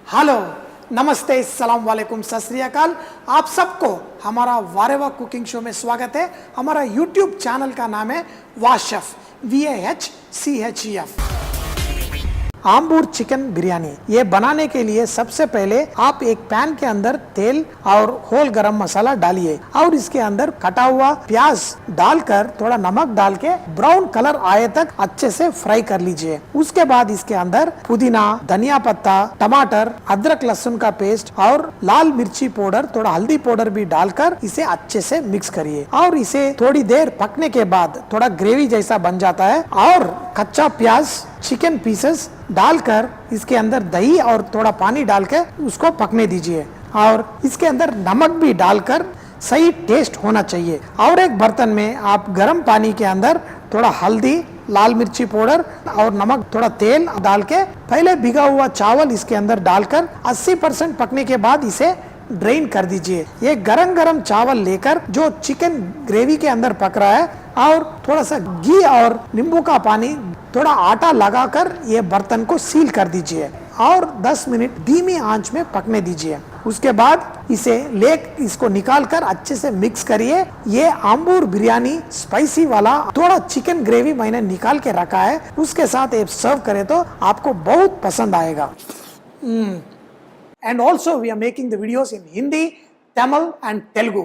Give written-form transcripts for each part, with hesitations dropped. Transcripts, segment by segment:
Hello, नमस्ते, सलाम वालेकुम, सत श्री अकाल। आप सबको हमारा वारेवा कुकिंग शो में स्वागत है। हमारा यूट्यूब चैनल का नाम है वाशेफ, VAHCHEF। आम्बूर चिकन बिरयानी ये बनाने के लिए सबसे पहले आप एक पैन के अंदर तेल और होल गरम मसाला डालिए और इसके अंदर कटा हुआ प्याज डालकर थोड़ा नमक डाल के ब्राउन कलर आए तक अच्छे से फ्राई कर लीजिए। उसके बाद इसके अंदर पुदीना, धनिया पत्ता, टमाटर, अदरक लहसुन का पेस्ट और लाल मिर्ची पाउडर, थोड़ा हल्दी पाउडर भी डालकर इसे अच्छे से मिक्स करिए और इसे थोड़ी देर पकने के बाद थोड़ा ग्रेवी जैसा बन जाता है और कच्चा प्याज, चिकन पीसेस डालकर इसके अंदर दही और थोड़ा पानी डालकर उसको पकने दीजिए और इसके अंदर नमक भी डालकर सही टेस्ट होना चाहिए। और एक बर्तन में आप गर्म पानी के अंदर थोड़ा हल्दी, लाल मिर्ची पाउडर और नमक, थोड़ा तेल डाल के पहले भिगा हुआ चावल इसके अंदर डालकर 80% पकने के बाद इसे ड्रेन कर दीजिए। ये गरम गरम चावल लेकर जो चिकन ग्रेवी के अंदर पक रहा है और थोड़ा सा घी और नींबू का पानी, थोड़ा आटा लगाकर ये बर्तन को सील कर दीजिए और 10 मिनट धीमी आंच में पकने दीजिए। उसके बाद इसको निकाल कर अच्छे से मिक्स करिए। ये आम्बूर बिरयानी स्पाइसी वाला थोड़ा चिकन ग्रेवी मैंने निकाल के रखा है, उसके साथ आप सर्व करें तो आपको बहुत पसंद आएगा। And also we are making the videos in Hindi, Tamil and Telugu.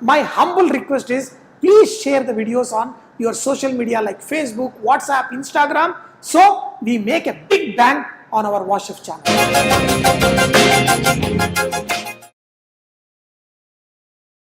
My humble request is please share the videos on your social media like Facebook, WhatsApp, Instagram, so we make a big bang on our Vahchef channel.